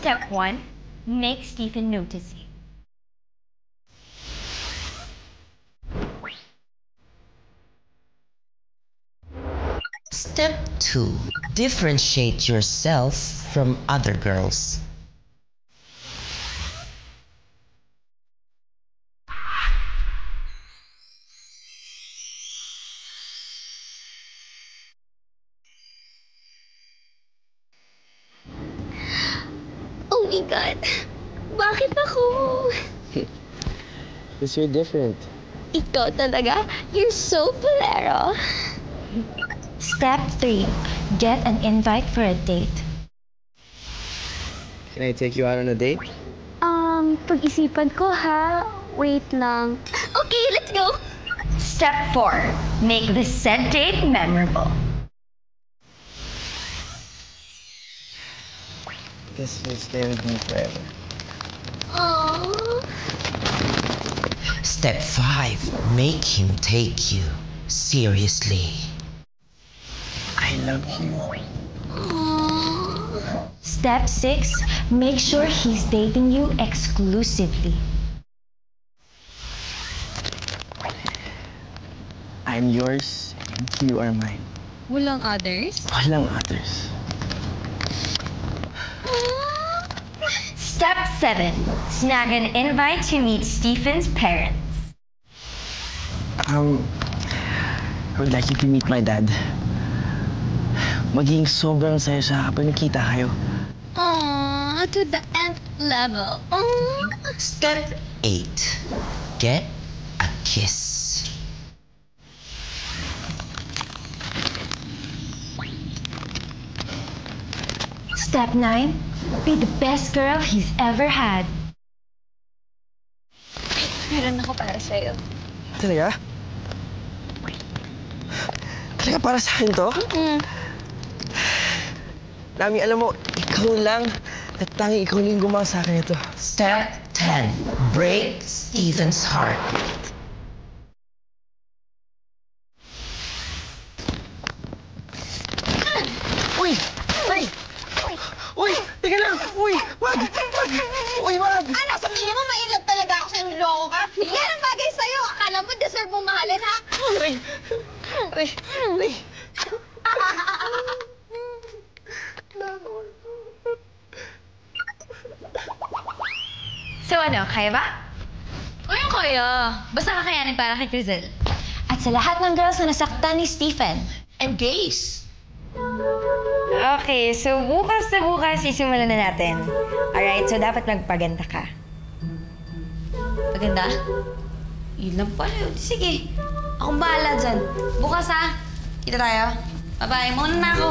Step 1, make Stephen notice you. Step 2, differentiate yourself from other girls. Oh my God! Bakit ako? Because you're different. Ikaw talaga? You're so bolero. Step 3, get an invite for a date. Can I take you out on a date? Pag-isipan ko ha. Wait lang. Okay, let's go! Step 4, make the said date memorable. Guess you'll stay with me forever. Aww. Step 5, make him take you seriously. I love you. Step 6, make sure he's dating you exclusively. I'm yours and you are mine. Walang others? Walang others. Step 7, snag an invite to meet Stephen's parents. I would like you to meet my dad. Magiging sobrang saya siya kapag nakita kayo. Aww, to the nth level. Step 8, get a kiss. Step 9, be the best girl he's ever had. Meron ako para sa'yo. Talaga? Talaga para sa akin to? Nami, alam mo, ikaw lang at tanging ikaw lang gumawa sa akin ito. Step 10, break Stephen's heart. Uy! Uy! Uy! Teka lang! Uy! Wag! Wag! Uy, wag! Ano, sabihin mo maingat talaga ako sa'yo, loko ka? Yan ang bagay sa'yo. Akala mo deserve mong mahalin, ha? Aray! Aray! Aray! So ano, kaya ba? Kaya. Basta kakayanin para kay Crizel. At sa lahat ng girls na nasaktan ni Stephen. And gays. Okay, so bukas na bukas sisimulan na natin. Alright, so dapat magpaganda ka. Maganda? Yun lang pala. Sige. Akong bahala dyan. Bukas, ha? Kita tayo. Bye-bye. Muna na ako.